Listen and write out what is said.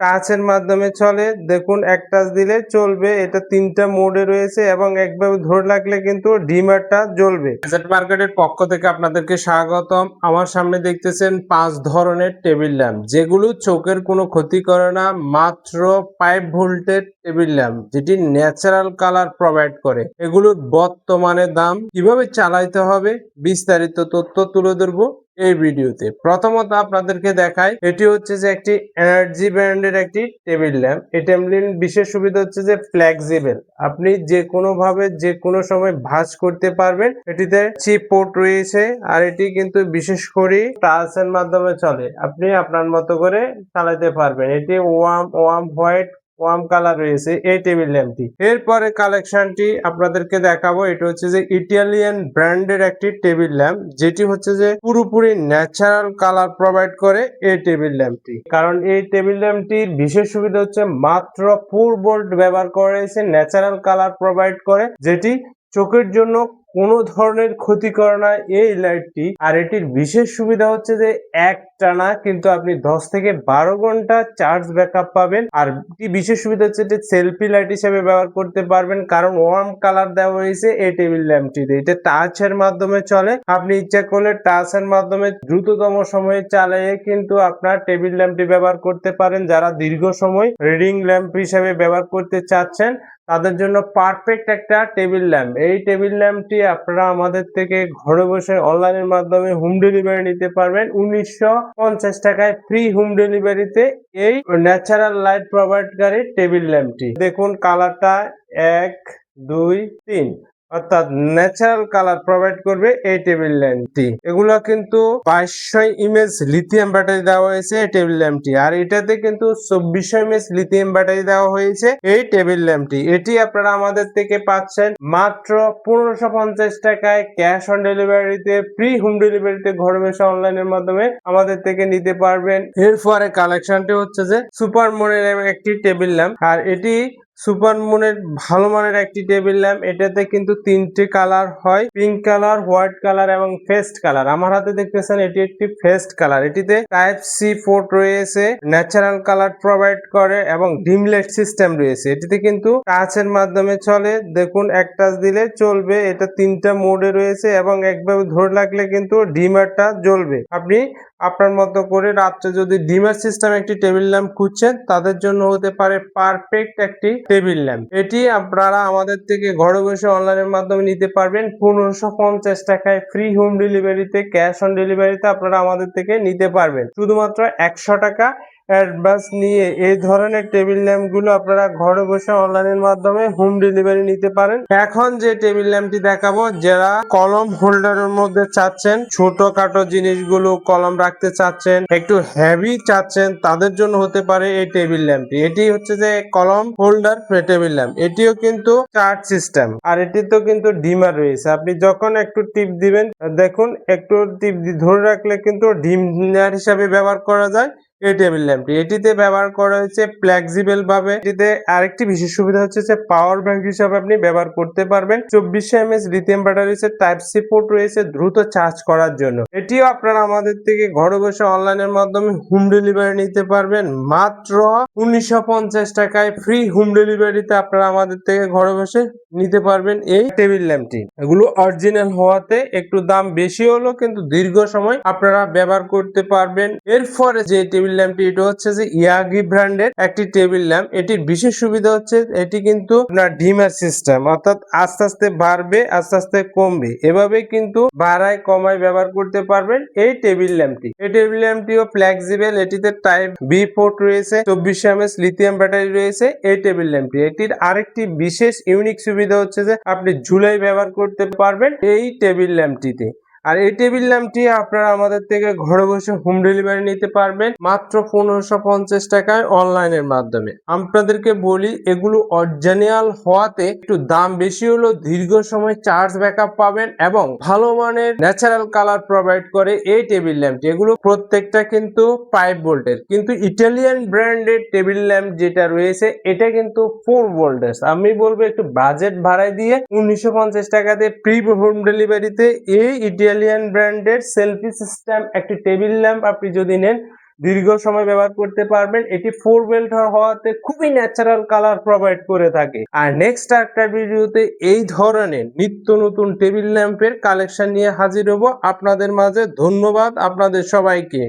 টাচের মাধ্যমে চলে। দেখুন এক টাচ দিলে চলবে। এটা ৩টা মোডে রয়েছে এবং একভাবে ধরে রাখলে কিন্তু ডিমারটা জ্বলবে। গ্যাজেট মার্কেটের পক্ষ থেকে আপনাদেরকে স্বাগতম। আমার সামনে দেখতেছেন ৫ ধরনের টেবিল ল্যাম্প, যেগুলো চোখের কোনো ক্ষতি করে না। মাত্র 5 ভোল্টের টেবিল ল্যাম্প, যেটি ন্যাচারাল কালার প্রোভাইড করে। এগুলোর বর্তমানে দাম, কিভাবে চালাইতে হবে, বিস্তারিত তথ্য তুলে ধরবো এই ভিডিওতে। প্রথমত আপনাদেরকে দেখাই, এটি হচ্ছে যে একটি এনার্জি ব্র্যান্ডের একটি টেবিল ল্যাম্প। এই টেবিল ল্যাম্প বিশেষ সুবিধা হচ্ছে যে ফ্লেক্সিবল, আপনি যে কোনো ভাবে যে কোনো সময় ভাঁজ করতে পারবেন। এটিতে চিপ পোর্ট রয়েছে আর এটি কিন্তু বিশেষ করে টাচের মাধ্যমে চলে, আপনি আপনার মতো করে চালাতে পারবেন। এটি ওয়ার্ম হোয়াইট ওয়ার্ম কালার রয়েছে এই টেবিল ল্যাম্পটি। এরপরে কালেকশনটি আপনাদেরকে দেখাবো, এটা হচ্ছে যে ইটালিয়ান ব্র্যান্ডের একটি টেবিল ল্যাম্প, যেটি হচ্ছে যে পুরোপুরি ন্যাচারাল কালার প্রোভাইড করে এই টেবিল ল্যাম্পটি। কারণ এই টেবিল ল্যাম্পটির বিশেষ সুবিধা হচ্ছে মাত্র 4 ভোল্ট ব্যবহার করা হয়েছে, ন্যাচারাল কালার প্রোভাইড করে, যেটি চোখের জন্য কোনো ধরনের ক্ষতি করে না এই লাইটটি। আর এটির বিশেষ সুবিধা হচ্ছে যে একটানা কিন্তু আপনি 10 থেকে 12 ঘন্টা চার্জ ব্যাকআপ পাবেন। আর বিশেষ সুবিধা হচ্ছে যে সেলফি লাইট হিসেবে ব্যবহার করতে পারবেন, কারণ ওয়ার্ম কালার দেওয়া হয়েছে এই টেবিল ল্যাম্পটিতে। এটা টাচের মাধ্যমে চলে, আপনি ইচ্ছা করলে টাচের মাধ্যমে দ্রুততম সময়ে চালিয়ে কিন্তু আপনার টেবিল ল্যাম্পটি ব্যবহার করতে পারেন। যারা দীর্ঘ সময় রিডিং ল্যাম্প হিসেবে ব্যবহার করতে চাচ্ছেন, তাদের জন্য পারফেক্ট একটা টেবিল ল্যাম্প। এই টেবিল ল্যাম্পটি আপনারা আমাদের থেকে ঘরে বসে অনলাইনের মাধ্যমে হোম ডেলিভারি নিতে পারবেন 1950 টাকায় ফ্রি হোম ডেলিভারিতে এই ন্যাচারাল লাইট প্রোভাইডকারী টেবিল ল্যাম্পটি। দেখুন কালারটা 1 2 3, অর্থাৎ ন্যাচারাল কালার প্রোভাইড করবে এই টেবিল ল্যাম্পটি। এগুলো কিন্তু 2200 ইমেজ লিথিয়াম ব্যাটারি দেওয়া হয়েছে এই টেবিল ল্যাম্পটি। আর এটাতে কিন্তু 2400 ইমেজ লিথিয়াম ব্যাটারি দেওয়া হয়েছে এই টেবিল ল্যাম্পটি। এটি আপনারা আমাদের থেকে পাচ্ছেন মাত্র 1550 টাকায় ক্যাশ অন ডেলিভারিতে, ফ্রি হোম ডেলিভারিতে ঘরে বসে অনলাইনের মাধ্যমে আমাদের থেকে নিতে পারবেন। এরপরে কালেকশনটি হচ্ছে যে সুপার মোনের একটি টেবিল ল্যাম্প। আর এটি সুপার মুনের ভালো মানের একটি টেবিল ল্যাম্প। এটাতে কিন্তু 3টে কালার হয়, পিঙ্ক কালার, হোয়াইট কালার এবং ফেস্ট কালার। আমার হাতে দেখতেছেন এটি একটি ফেস্ট কালার। এটিতে টাইপ সি পোর্ট রয়েছে, ন্যাচারাল কালার প্রোভাইড করে এবং ডিম লাইট সিস্টেম রয়েছে। এটিতে কিন্তু টাচের মাধ্যমে চলে। দেখুন এক টাচ দিলে চলবে। এটা 3টা মোডে রয়েছে এবং একভাবে ধরে রাখলে কিন্তু ডিমারটা জ্বলবে। আপনি আপনার মতো করে রাত্রে যদি ডিমার সিস্টেম একটি টেবিল ল্যাম্প খুঁজছেন, তাদের জন্য হতে পারে পারফেক্ট একটি টেবিল ল্যাম্প। এটি আপনারা আমাদের থেকে ঘরে বসে অনলাইনের মাধ্যমে নিতে পারবেন 1550 টাকায় ফ্রি হোম ডেলিভারিতে। ক্যাশ অন ডেলিভারিতে আপনারা আমাদের থেকে নিতে পারবেন। শুধুমাত্র 100 টাকা অ্যাডভান্স নিয়ে এই ধরনের টেবিল ল্যাম্প গুলো আপনারা ঘরে বসে অনলাইনের মাধ্যমে হোম ডেলিভারি নিতে পারেন। এখন যে টেবিল ল্যাম্পটি দেখাবো, যারা কলম হোল্ডারের মধ্যে চাচ্ছেন, ছোটখাটো জিনিসগুলো কলম রাখতে চাচ্ছেন, একটু হেভি চাচ্ছেন, তাদের জন্য হতে পারে এই টেবিল ল্যাম্পটি। এটি হচ্ছে যে কলম হোল্ডার টেবিল ল্যাম্প। এটিও কিন্তু চার্জ সিস্টেম আর এটিতেও কিন্তু ডিমার রয়েছে। আপনি যখন একটু টিপ দিবেন, দেখুন একটু টিপ ধরে রাখলে কিন্তু ডিমার হিসাবে ব্যবহার করা যায় এই টেবিল ল্যাম্পটি। এটিতে ব্যবহার করা হয়েছে ফ্লেক্সিবল ভাবে। এটিতে আরেকটি বিশেষ সুবিধা হচ্ছে যে পাওয়ার ব্যাংক হিসাবে আপনি ব্যবহার করতে পারবেন। 2400 এমএএইচ লিথিয়াম ব্যাটারি রয়েছে, টাইপ সি পোর্ট রয়েছে দ্রুত চার্জ করার জন্য। এটিও আপনারা আমাদের থেকে ঘরে বসে অনলাইনের মাধ্যমে হোম ডেলিভারি নিতে পারবেন মাত্র 1950 টাকায় ফ্রি হোম ডেলিভারিতে। আপনারা আমাদের থেকে ঘরে বসে নিতে পারবেন এই টেবিল ল্যাম্পটি। এগুলো অরিজিনাল হওয়াতে একটু দাম বেশি হলো, কিন্তু দীর্ঘ সময় আপনারা ব্যবহার করতে পারবেন। এরপরে যে টেবিল ল্যাম্পটি, এটা হচ্ছে যে ইয়াগি ব্র্যান্ডের একটি টেবিল ল্যাম্প। এটির বিশেষ সুবিধা হচ্ছে এটি কিন্তু আপনার ডিমার সিস্টেম, অর্থাৎ আস্তে আস্তে বাড়বে আস্তে আস্তে কমবে, এভাবে কিন্তু বাড়ায় কমায় ব্যবহার করতে পারবেন এই টেবিল ল্যাম্পটি। এই টেবিল ল্যাম্পটিও ফ্লেক্সিবল। এটিতে টাইপ বি পোর্ট রয়েছে, 2400 এমএএইচ লিথিয়াম ব্যাটারি রয়েছে এই টেবিল ল্যাম্পটি। এটির আরেকটি বিশেষ ইউনিক সুবিধা হচ্ছে যে আপনি ঝুলাই ব্যবহার করতে পারবেন এই টেবিল ল্যাম্পটিতে। আর এই টেবিল ল্যাম্পটি আপনারা আমাদের থেকে ঘরে বসে হোম ডেলিভারি নিতে পারবেন মাত্র 1550 টাকায় অনলাইনের মাধ্যমে। আপনাদেরকে বলি, এগুলো অরিজিনাল হওয়াতে একটু দাম বেশি হলো, দীর্ঘ সময় চার্জ ব্যাকআপ পাবেন এবং ভালো মানের ন্যাচারাল কালার প্রোভাইড করে এই টেবিল ল্যাম্পটি। এগুলো প্রত্যেকটা কিন্তু 5 ভোল্টের, কিন্তু ইটালিয়ান ব্র্যান্ডের টেবিল ল্যাম্প যেটা রয়েছে এটা কিন্তু 4 ভোল্টের। আমি বলবো একটু বাজেট বাড়াই দিয়ে 1950 টাকাতে প্রি হোম ডেলিভারিতে এই ইটালিয়ান ব্র্যান্ডের সেলফি সিস্টেম একটি টেবিল ল্যাম্প আপনি যদি নেন, দীর্ঘ সময় ব্যবহার করতে পারবেন। এটি 4 বেল্ট হওয়াতে খুবই ন্যাচারাল কালার প্রোভাইড করে থাকে। আর নেক্সট একটা ভিডিওতে এই ধরনের নিত্য নতুন টেবিল ল্যাম্পের কালেকশন নিয়ে হাজির হব আপনাদের মাঝে। ধন্যবাদ আপনাদের সবাইকে।